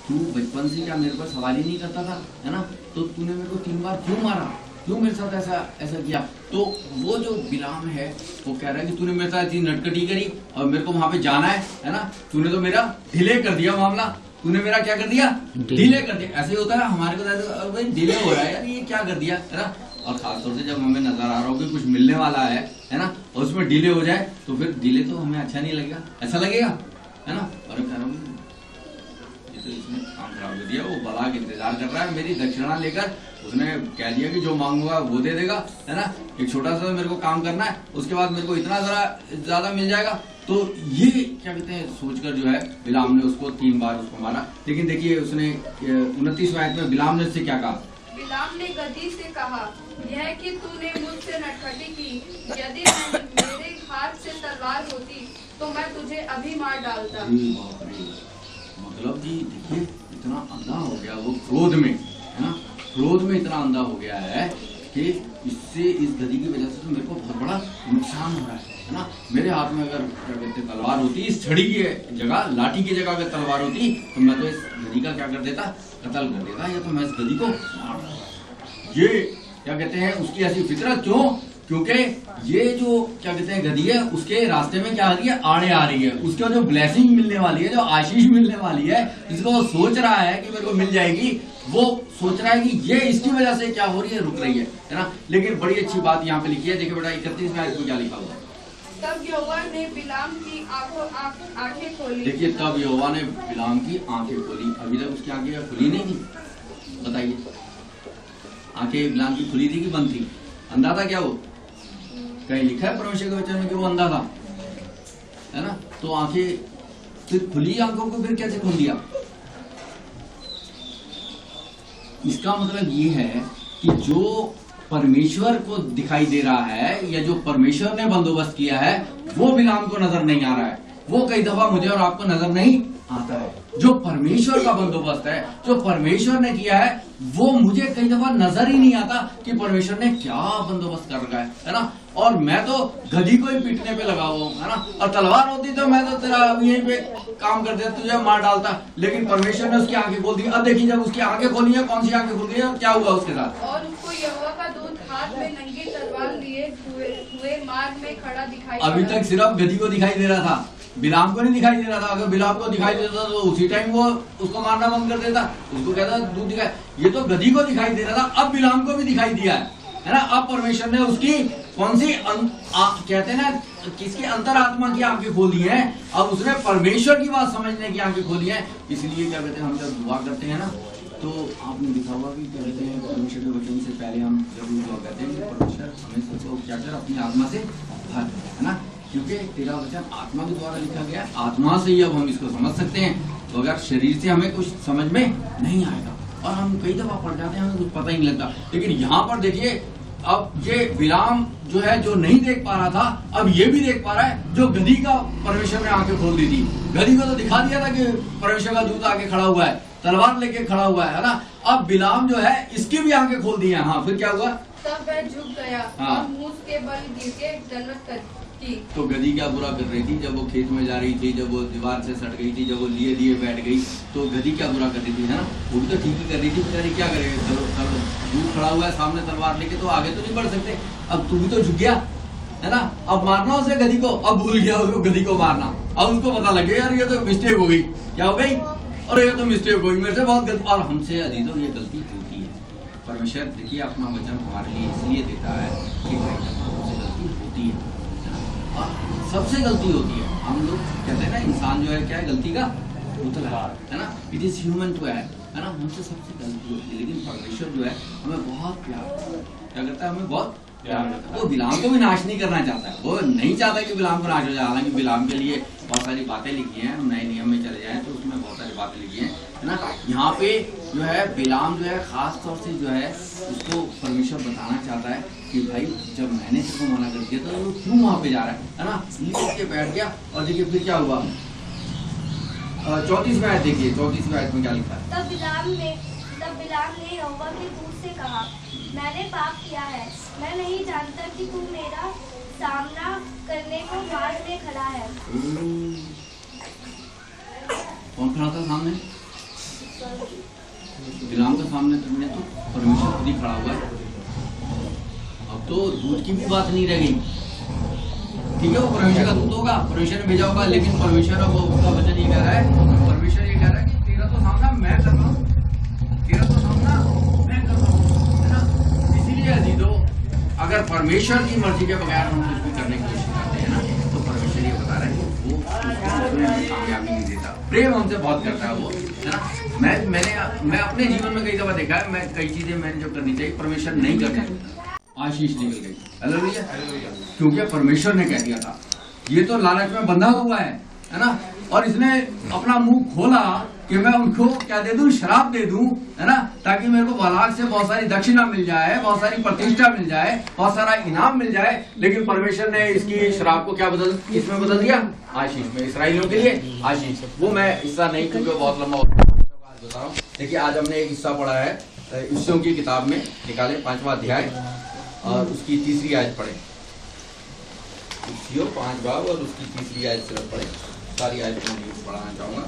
तू बचपन से क्या मेरे पर सवाल ही नहीं करता था, है ना, तो तूने मेरे को 3 बार क्यों मारा, क्यों मेरे साथ ऐसा किया। तो वो जो बिलाम है वो कह रहा है कि तूने मेरे साथ इतनी नटखटी करी और मेरे को वहां पे जाना है ना, तूने तो मेरा डिले कर दिया मामला, तूने मेरा क्या कर दिया, डिले कर दिया। ऐसे ही होता है हमारे को, भाई डिले हो रहा है यार, ये क्या कर दिया, है ना। और खासतौर से जब हमें नजर आ रहा हो कि कुछ मिलने वाला है ना, और उसमें डिले हो जाए तो फिर डिले तो हमें अच्छा नहीं लगेगा, ऐसा लगेगा, है ना। और कह रहा हूँ ये तो इसने काम खराब कर दिया, वो बला के इंतजार कर रहा है मेरी दक्षिणा लेकर, उसने कह दिया कि जो मांगूंगा वो दे देगा, है ना। एक छोटा सा मेरे को काम करना है, उसके बाद मेरे को इतना ज्यादा मिल जाएगा। तो ये क्या कहते हैं सोचकर जो है बिलाम ने उसको 3 बार उसको मारा। लेकिन देखिए उसने 29वां आयत में बिलाम ने उससे क्या कहा। बिलाम ने गधी से कहा, यह कि तूने मुझसे नटखटी की, यदि मेरे हाथ से तलवार होती तो मैं तुझे अभी मार डालता। मतलब जी देखिए इतना अंधा हो गया वो क्रोध में, है ना, क्रोध में इतना अंधा हो गया है कि इससे, इस गधी की वजह से तो मेरे को बहुत बड़ा नुकसान हो रहा है ना। मेरे हाथ में अगर क्या कहते हैं तलवार होती, इस छड़ी की जगह, लाठी की जगह अगर तलवार होती तो मैं तो इस गधी का क्या कर देता, कत्ल कर देता, या तो मैं इस गधी को मार देता। ये क्या कहते हैं उसकी ऐसी फितरत, क्यों, क्योंकि ये जो क्या कहते हैं गधी है, उसके रास्ते में क्या आ रही है, आड़े आ रही है, उसका जो ब्लेसिंग मिलने वाली है, जो आशीष मिलने वाली है, जिसको वो सोच रहा है कि मेरे को मिल जाएगी, वो सोच रहा है कि ये इसकी वजह से क्या हो रही है, रुक रही है ना। लेकिन बड़ी अच्छी बात यहाँ पे लिखी है, देखिए बेटा 31 में आयत में क्या लिखा हुआ। तब यहोवा ने बिलाम की आंखें खोली। देखिए, तब यहोवा ने बिलाम की आंखें खोली। अभी तक उसकी आंखें खुली नहीं थी। बताइए, आंखें बिलाम की खुली थी कि बंद थी? अंधा था क्या वो? कहीं लिखा है परमेश्वर के वचन में कि वो अंधा था, है ना? तो आंखें फिर खुली, आंखों को फिर कैसे खोल दिया? इसका मतलब ये है कि जो परमेश्वर को दिखाई दे रहा है या जो परमेश्वर ने बंदोबस्त किया है वो बिलाम को नजर नहीं आ रहा है। वो कई दफा मुझे और आपको नजर नहीं आता है। जो परमेश्वर का बंदोबस्त है, जो परमेश्वर ने किया है, वो मुझे कई दफा नजर ही नहीं आता कि परमेश्वर ने क्या बंदोबस्त कर रखा है ना? और मैं तो गधी को ही पीटने पे लगा हुआ हूं, है ना? और तलवार होती तो मैं तो तेरा यहीं पे काम कर देता, तुझे मार डालता। लेकिन परमेश्वर ने उसकी आंखें खोल दी। अब देखिए, जब उसकी आंखें खोली है, कौन सी आंखें खुल गई और क्या हुआ उसके साथ? और उसको यहोवा का दूत हाथ में नंगी तलवार लिए हुए मार्ग में खड़ा दिखाई। अभी तक सिर्फ गधी को दिखाई दे रहा था, बिलाम को नहीं दिखाई दे रहा था। अगर बिलाम को दिखाई देता तो उसी टाइम वो उसको मारना बंद कर देता, उसको कहता दूध दिखाई। ये तो गधी को दिखाई दे रहा था, अब बिलाम को भी दिखाई दिया है ना? अब परमेश्वर ने उसकी कौन सी कहते हैं ना, किसकी अंतरात्मा की आंखें खोली हैं। अब उसने परमेश्वर की बात समझने की आंखें खोली हैं। इसलिए क्या कहते हैं, हम जब दुआ करते हैं ना, तो आपने देखा होगा कि क्या कहते हैं, परमेश्वर के वचन से पहले हम जब दुआ करते हैं कि परमेश्वर हमें सबको क्या कर अपनी आत्मा से भर, है ना? क्योंकि तेरा वचन आत्मा के द्वारा लिखा गया है, आत्मा से ही अब हम इसको समझ सकते हैं। तो अगर शरीर से हमें कुछ समझ में नहीं आएगा और हम कई दफा पढ़ जाते हैं, हमें कुछ पता ही नहीं लगता। लेकिन यहाँ पर देखिए, अब ये बिलाम जो है, जो नहीं देख पा रहा था, अब ये भी देख पा रहा है। जो गधी का परमेश्वर ने आंखें खोल दी थी, गधी को तो दिखा दिया था कि परमेश्वर का दूत आके खड़ा हुआ है, तलवार लेके खड़ा हुआ है ना? अब बिलाम जो है, इसकी भी आंखें खोल दी हैं। हाँ, फिर क्या हुआ? तब वह झुक गया और मूस के बल गिर के दंडवत की। तो गधी क्या बुरा कर रही थी? जब वो खेत में जा रही थी, जब वो दीवार से सट गई थी, जब वो लिए बैठ गई, तो गधी क्या बुरा कर रही थी, है ना? वो भी तो ठीक ही कर रही थी। बेचारी क्या करेगी? चलो दूर खड़ा हुआ है सामने तलवार लेके, तो आगे तो नहीं बढ़ सकते। अब तू भी तो झुक गया, है ना? अब मारना उसे गधी को, अब भूल गया उसको गधी को मारना। अब उसको पता लगे यार ये तो मिस्टेक हो गई। क्या हो गई? और ये तो मिस्टेक हो गई मेरे से, बहुत गलती। और हमसे अजीजों ये गलती होती है। परमेश्वर देखिए अपना वचन हमारे लिए इसलिए देता है कि हमसे गलती होती है, सबसे गलती होती है। हम लोग कहते हैं ना, इंसान जो है क्या है, गलती का पुतला है ना? इट इज ह्यूमन टू है ना? हमसे सबसे गलती होती है। लेकिन परमेश्वर जो है हमें बहुत प्यार क्या करता है, हमें बहुत प्यार करता है। वो बिलाम को भी नाश नहीं करना चाहता है, वो नहीं चाहता कि बिलाम को नाश हो जाए। हालांकि बिलाम के लिए बहुत सारी बातें लिखी हैं, हम नए नियम में चले जाएं तो उसमें बहुत सारी बातें लिखी हैं, है ना? यहाँ पे जो है बिलाम जो है खास तौर से जो है उसको परमेश्वर बताना चाहता है कि भाई जब मैंने इसको मना कर दिया तो वो क्यों वहां पे जा रहा है ना? नीचे के बैठ गया। और देखिए फिर क्या हुआ, 34वें आयत देखिए, 34वें आयत में क्या लिखा है? तब बिलाम ने यहोवा के दूत से कहा, मैंने पाप किया है, मैं नहीं जानता कि तू मेरा सामना करने को मार्ग में खड़ा है। कौन खड़ा था सामने? बिलाम के सामने करने तो परमेश्वर खुद ही खड़ा हुआ है। अब तो दूत की भी बात नहीं रह गई, ठीक है? वो परमेश्वर का दूत होगा, परमेश्वर ने भेजा होगा। लेकिन परमेश्वर अब उसका वचन ये कह रहा है, परमेश्वर ये कह रहा है कि तेरा तो सामना मैं कर रहा हूँ, तेरा तो सामना मैं कर रहा हूँ, है ना? इसीलिए अजीजों, अगर परमेश्वर की मर्जी के बगैर हम कुछ भी करने की कोशिश करते हैं ना, तो परमेश्वर ये बता रहा है कि वो कामयाबी नहीं देता। प्रेम हमसे बहुत करता है वो, है ना? मैं अपने जीवन में कई दफा देखा है, मैं कई चीजें मैंने जो करनी चाहिए परमेश्वर नहीं करता, आशीष निकल गई। हालेलुया, क्योंकि परमेश्वर ने कह दिया था। ये तो लालच में बंधा हुआ है ना? और इसने अपना मुंह खोला कि मैं उनको क्या दे दूं, शराब दे दूं, है ना? ताकि मेरे को बालाक से बहुत सारी दक्षिणा मिल जाए, बहुत सारी प्रतिष्ठा मिल जाए, बहुत सारा इनाम मिल जाए। लेकिन परमेश्वर ने इसकी शराब को क्या इसमें बदल दिया, आशीष में। इसराइलियों के लिए आशीष। वो मैं हिस्सा नहीं, क्योंकि बहुत लंबा बता रहा हूँ। देखिए आज हमने एक हिस्सा पढ़ा है ईशों की किताब में, निकाले 5वां अध्याय और उसकी 3री आयत पढ़े। 5 बाब और उसकी 3री आयत सिर्फ पढ़े, सारी आयत मैं नहीं पढ़ाना चाहूंगा।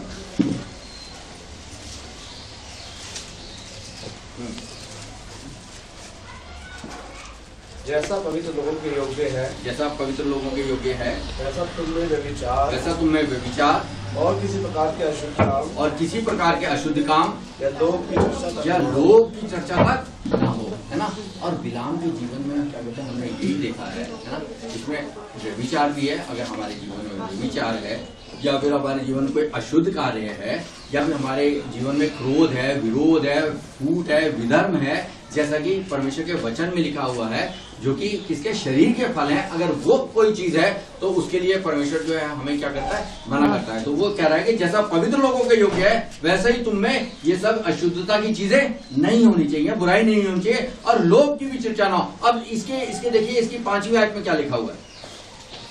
जैसा पवित्र लोगों के योग्य है, जैसा पवित्र लोगों के योग्य है, वैसा तुमने व्यभिचार, वैसा तुमने व्यभिचार और किसी प्रकार के अशुद्ध काम, और किसी प्रकार के अशुद्ध काम या लोग की चर्चा या लोग की चर्चा तक ना हो, है ना। और बिलाम के जीवन में क्या कहते हैं, हमने यही देखा है ना, इसमें व्यभिचार भी है। अगर हमारे जीवन में व्यभिचार है या फिर हमारे जीवन में कोई अशुद्ध कार्य है या फिर हमारे जीवन में क्रोध है, विरोध है, फूट है, विधर्म है, जैसा कि परमेश्वर के वचन में लिखा हुआ है, जो कि किसके शरीर के फल हैं, अगर वो कोई चीज है तो उसके लिए परमेश्वर जो है हमें क्या करता है, मना करता है। तो वो कह रहा है कि जैसा पवित्र लोगों के योग्य है वैसे ही तुम में ये सब अशुद्धता की चीजें नहीं होनी चाहिए, बुराई नहीं होनी चाहिए और लोभ की भी चर्चा ना हो। अब इसके देखिए, इसकी 5वीं आयत में क्या लिखा हुआ है,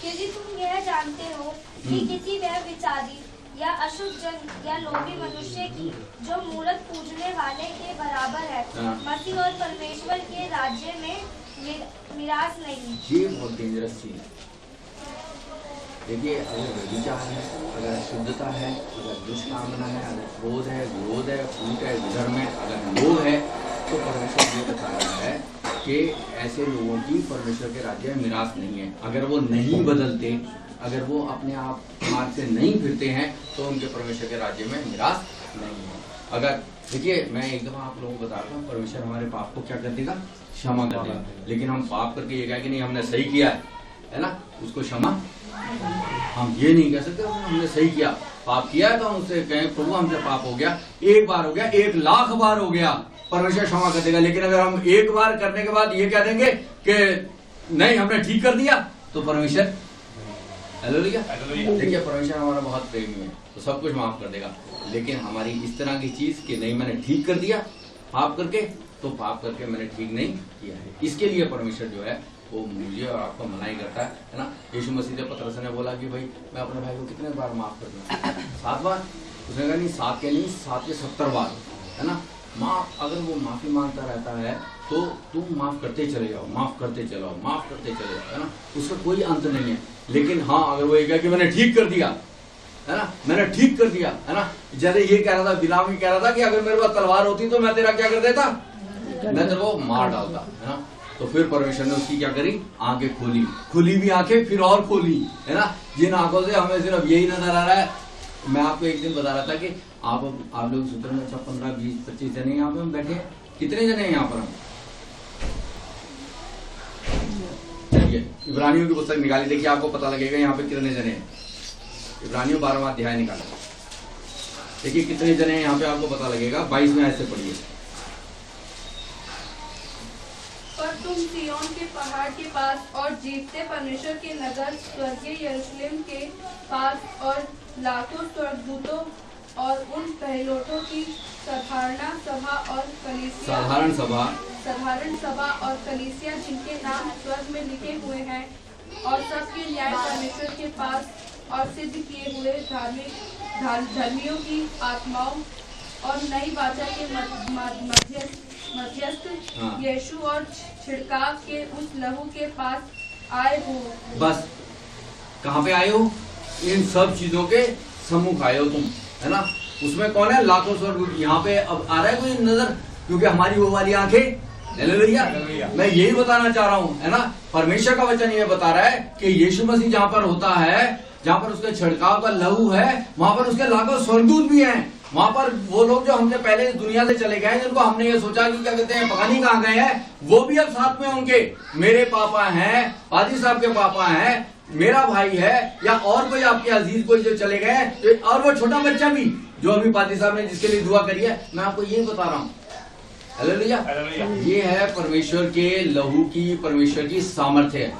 यदि तुम यह जानते हो कि किसी व्यभिचारी या अशुद्ध जन या लोभी मनुष्य की जो मूरत पूजने वाले के बराबर है, मसीह और परमेश्वर के राज्य में मिरास नहीं। ये बहुत डेंजरस चीज है। देखिए, अगर व्यभिचार है, अगर अशुद्धता है, अगर दुष्कामना है, अगर क्रोध है, विरोध है, फूट है, विधर्म है, अगर लोभ है, तो परमेश्वर ये बता रहा है कि ऐसे लोगों की परमेश्वर के राज्य में मिरास नहीं है। अगर वो नहीं बदलते, अगर वो अपने आप मार्ग से नहीं फिरते हैं तो उनके परमेश्वर के राज्य में मिरास नहीं है। अगर देखिए, मैं एक दफा आप लोगों को बताता हूँ, परमेश्वर हमारे पाप को क्या कर देगा, क्षमा कर देगा। लेकिन हम पाप करके ये कहें कि नहीं हमने सही किया है ना, उसको क्षमा हम ये नहीं कह सकते हमने सही किया। पाप किया है तो हम उससे कहें प्रभु हमसे पाप हो गया, एक बार हो गया, 1,00,000 बार हो गया, परमेश्वर क्षमा कर देगा। लेकिन अगर हम एक बार करने के बाद ये कह देंगे कि नहीं हमने ठीक कर दिया, तो परमेश्वर हालेलुया, देखिए परमेश्वर हमारा बहुत प्रेमी है, तो सब कुछ माफ कर देगा। लेकिन हमारी इस तरह की चीज कि नहीं मैंने ठीक कर दिया पाप करके, तो पाप करके मैंने ठीक नहीं किया है, इसके लिए परमेश्वर जो है वो मुझे और आपको मनाई करता है ना। यीशु मसीह पतरस ने बोला कि भाई मैं अपने भाई को कितने बार माफ कर दूं, 7 बार। उसने कहा नहीं 7 के नहीं 7 के 70 बार, है ना। माफ, अगर वो माफी मांगता रहता है तो तुम माफ करते चले जाओ, माफ करते चलो, माफ करते चले जाओ, है ना, उसका कोई अंत नहीं है। लेकिन हाँ, अगर वो ये कहे कि मैंने ठीक कर दिया, है ना, मैंने ठीक कर दिया, है ना, जैसे ये कह रहा था, बिलाम ये कह रहा था कि अगर मेरे पास तलवार होती तो मैं तेरा क्या कर देता, मैं तेरे को मार डालता, है ना। तो फिर परमेश्वर ने उसकी क्या करी, आंखें खोली, खुली भी आंखें फिर और खोली, है ना। जिन आंखों से हमें सिर्फ यही नजर आ रहा है। मैं आपको एक दिन बता रहा था कि आप लोग सूत्र में 15, 20, 25 जने यहाँ पे हम बैठे, कितने जने हैं यहाँ पर हम, चलिए इब्रानियों की पुस्तक निकाली, देखिए आपको पता लगेगा यहाँ पे कितने जने हैं। इब्रानियों 12वां अध्याय निकाला, देखिए कितने जने हैं यहाँ पे, आपको पता लगेगा। 22वें आयत से पढ़िए। पर तुम सिय्योन के पहाड़ के पास और जीवते परमेश्वर के नगर स्वर्गीय यरूशलेम के पास और लाखों स्वर्गदूतों और उन पहलोठों की साधारण सभा और कलीसिया जिनके नाम स्वर्ग में लिखे हुए हैं और सबके न्याय परमेश्वर के पास और सिद्ध किए हुए धर्मियों की आत्माओं और नई वाचा के मध्यस्थ यीशु और छिड़काव के उस लहू के पास आए हो। बस कहाँ पे आए हो, इन सब चीजों के सम्मुख आए हो तुम, है ना। उसमें कौन है, लाखों स्वर्गदूत। यहाँ पे अब आ रहा है कोई नजर, क्योंकि हमारी वो वाली आंखें, हालेलुया। मैं यही बताना चाह रहा हूँ, है ना। परमेश्वर का वचन ये बता रहा है कि यीशु मसीह जहाँ पर होता है, जहाँ पर उसके छिड़काव का लहू है, वहां पर उसके लाखों स्वर्गदूत भी हैं। वहां पर वो लोग जो हमसे पहले इस दुनिया से चले गए, जिनको हमने ये सोचा कि क्या कहते हैं पता नहीं कहाँ गए हैं, वो भी अब साथ में उनके, मेरे पापा हैं, पादी साहब के पापा हैं, मेरा भाई है, या और कोई आपके अजीज कोई जो चले गए, और वो छोटा बच्चा भी जो अभी पादी साहब ने जिसके लिए दुआ करी है, मैं आपको ये बता रहा हूँ। हालेलुया। ये है परमेश्वर के लहू की, परमेश्वर की सामर्थ्य,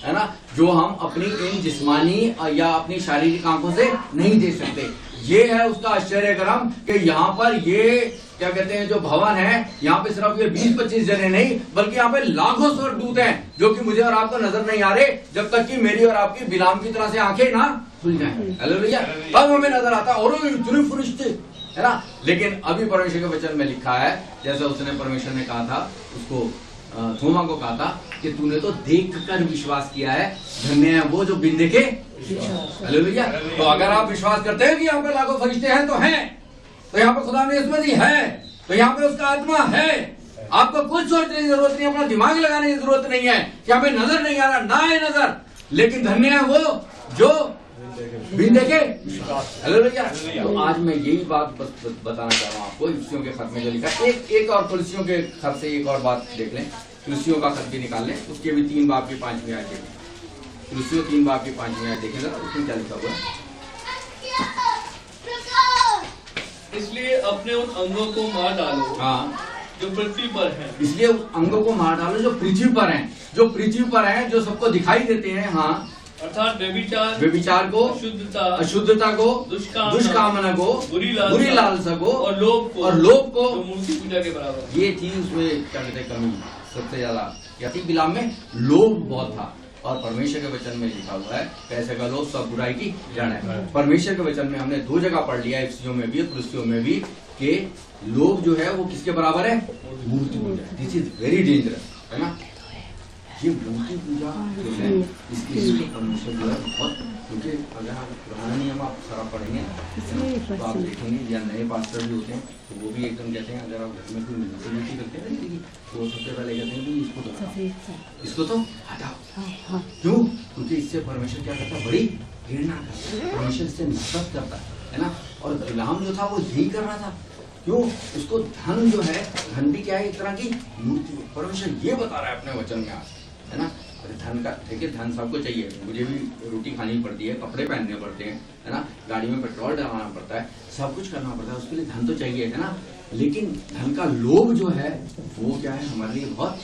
है ना, जो हम अपनी इन जिस्मानी या अपनी शारीरिक आंखों से नहीं देख सकते। ये है उसका आश्चर्य क्रम कि यहाँ पर ये क्या कहते हैं जो भवन है, यहाँ पे सिर्फ ये 20-25 जने नहीं, बल्कि यहाँ पे लाखों स्वर्गदूत हैं, जो कि मुझे और आपको नजर नहीं आ रहे, जब तक कि मेरी और आपकी बिलाम की तरह से आंखें ना खुल जाएं। हालेलुया। तब हमें नजर आता है, और इतने फरिश्ते, है ना। लेकिन अभी परमेश्वर के वचन में लिखा है, जैसा उसने परमेश्वर ने कहा था उसको, थोमा को कहा था कि तूने तो देख कर विश्वास किया है, धन्य है वो जो बिन देखे। हालेलुया। तो अगर आप विश्वास करते हैं कि यहाँ पे लाखों फरिश्ते हैं, तो हैं, तो यहाँ पे खुदा में यीशु मसीह है, तो यहाँ पे उसका आत्मा है। आपको कुछ सोचने की जरूरत नहीं, अपना दिमाग लगाने की जरूरत नहीं है कि हमें नजर नहीं आ रहा, ना है नजर, लेकिन धन्य है वो जो बिन देखे हालेलुया। तो आज मैं यही बात बताना चाह रहा हूँ आपको, कुलुस्सियों के खत में जो लिखा है। एक और कुलुस्सियों के खत से एक और बात देख लें, कुलुस्सियों का खत भी निकाल लें, उसके भी 3 बाब की 5वीं आयत देखें। कुलुस्सियों 3 बाब की 5वीं आयत देखें जरा, उसमें क्या लिखा हुआ है। इसलिए अपने उन अंगों को मार डालो हाँ, जो पृथ्वी पर है। इसलिए अंगों को मार डालो जो पृथ्वी पर हैं, जो पृथ्वी पर हैं, जो सबको दिखाई देते हैं। हाँ, अर्थात व्यभिचार को, अशुद्धता को, दुष्कामना को, बुरी लालसा को और लोभ को, जो मूर्ति पूजा के बराबर। ये थी उसमें क्या कहते हैं कमी सबसे ज्यादा। यति बिलाम में लोभ बहुत था, और परमेश्वर के वचन में लिखा हुआ है पैसे का लोभ सब बुराई की जड़ है। परमेश्वर के वचन में हमने 2 जगह पढ़ लिया, इफ्सियों में भी कुलुस्सियों में भी, कि लोभ जो है वो किसके बराबर है, मूर्ति पूजा। दिस इज वेरी डेंजरस, है ना। ये मूर्ति पूजा जो है इसके लिए परमेश्वर जो है बहुत, क्योंकि अगर आप पुराना नियम आप सारा पढ़ेंगे तो आप देखेंगे, या नए पास्टर भी होते हैं तो वो भी एकदम कहते हैं, अगर आप घर में कोई मीटिंग करते हैं तो सबसे पहले कहते हैं कि इसको तो हटाओ। क्यों? क्योंकि इससे परमेश्वर क्या करता है, बड़ी घृणा करता है, परमेश्वर इससे नफरत करता है ना। और बिलाम जो था वो यही कर रहा था। क्यों? उसको धन जो है, धन भी क्या है, एक तरह की मूर्ति। परमेश्वर ये बता रहा है अपने वचन में आज, है ना। धन का देखिए, धन सबको चाहिए, मुझे भी रोटी खानी पड़ती है, कपड़े पहनने पड़ते हैं, है ना, गाड़ी में पेट्रोल डलवाना पड़ता है, सब कुछ करना पड़ता है, उसके लिए धन तो चाहिए, है ना। लेकिन धन का लोभ जो है वो क्या है, हमारे लिए बहुत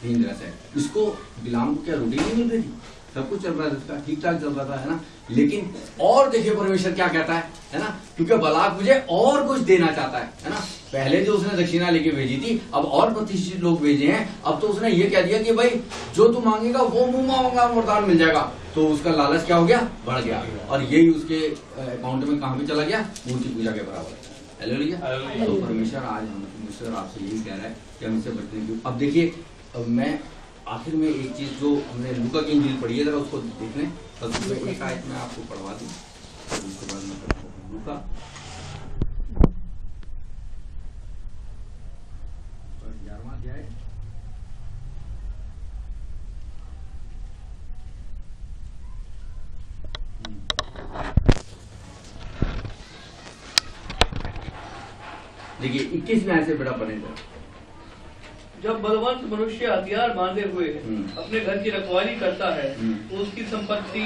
डेंजरस है। इसको बिलाम को क्या रोटी नहीं मिल रही थी, सब कुछ चल रहा था, इसका ठीक ठाक चल रहा था, है ना। लेकिन और देखिए परमेश्वर क्या कहता है ना, क्योंकि बालाक मुझे और कुछ देना चाहता है ना। पहले जो उसने दक्षिणा लेके भेजी थी, अब और प्रतिष्ठित लोग भेजे हैं। अब तो उसने ये कह दिया कि भाई जो तू मांगेगा वो मुंह मांगेगा, वरदान मिल जाएगा। तो उसका लालच क्या हो गया, बढ़ गया, और यही उसके अकाउंट में कहाँ पे चला गया, मूर्ति पूजा के बराबर। हालेलुया। तो परमेश्वर आज परमेश्वर आपसे यही कह रहा है कि हम इससे बचने की। अब देखिए, मैं आखिर में एक चीज जो हमने लूका की इंजील पढ़ी है, जरा उसको देख लें। तब उसमें एक आयत में आपको पढ़वा दूं, उसके बाद मैं लूका 11वां अध्याय, देखिए 21वें आयत से बड़ा पढ़ेगा। जब बलवंत मनुष्य हथियार बांधे हुए अपने घर की रखवाली करता है तो उसकी संपत्ति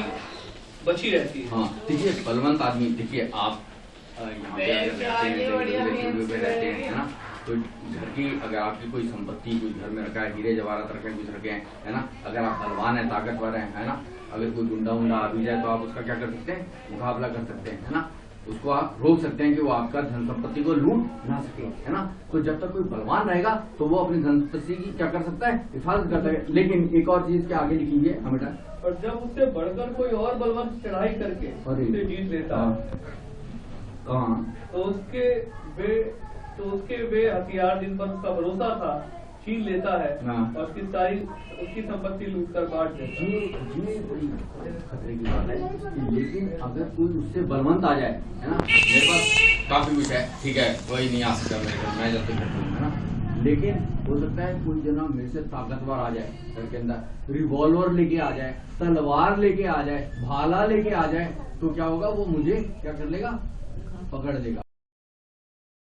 बची रहती है। हाँ, देखिए बलवंत आदमी, देखिए आप यहाँ पे रहते हैं, है ना, तो घर की अगर आपकी कोई संपत्ति कोई घर में रखा है, हीरे जवाहरात रखे हैं, कुछ रखे हैं, है ना, अगर आप बलवान है, ताकतवर है ना, अगर कोई गुंडा उंडा आ भी जाए तो आप उसका क्या कर सकते हैं, मुकाबला कर सकते हैं, है ना। उसको आप रोक सकते हैं कि वो आपका धन संपत्ति को लूट ना सके, है ना। तो जब तक कोई बलवान रहेगा तो वो अपनी धन संपत्ति की क्या कर सकता है, हिफाजत करता है। लेकिन एक और चीज के आगे लिखीजिए हमेशा, और जब उससे बढ़कर कोई और बलवंत चढ़ाई करके उसे जीत लेता है, कहाँ, तो उसके वे हथियार जिन पर उसका भरोसा था छीन लेता है और उसकी संपत्ति लूट कर बांट देता है। ये बड़ी खतरे की बात है। लेकिन अगर कोई उससे बलवंत आ जाए, है ना, मेरे पास काफी कुछ है, ठीक है, कोई नहीं आ सकता मेरे घर, मैं जब तक करता हूँ, है ना। लेकिन हो सकता है कोई जना मेरे से ताकतवर आ जाए, घर के अंदर रिवॉल्वर लेके आ जाए, तलवार लेके आ जाए, भाला लेके आ जाए, तो क्या होगा, वो मुझे क्या कर लेगा, पकड़ लेगा।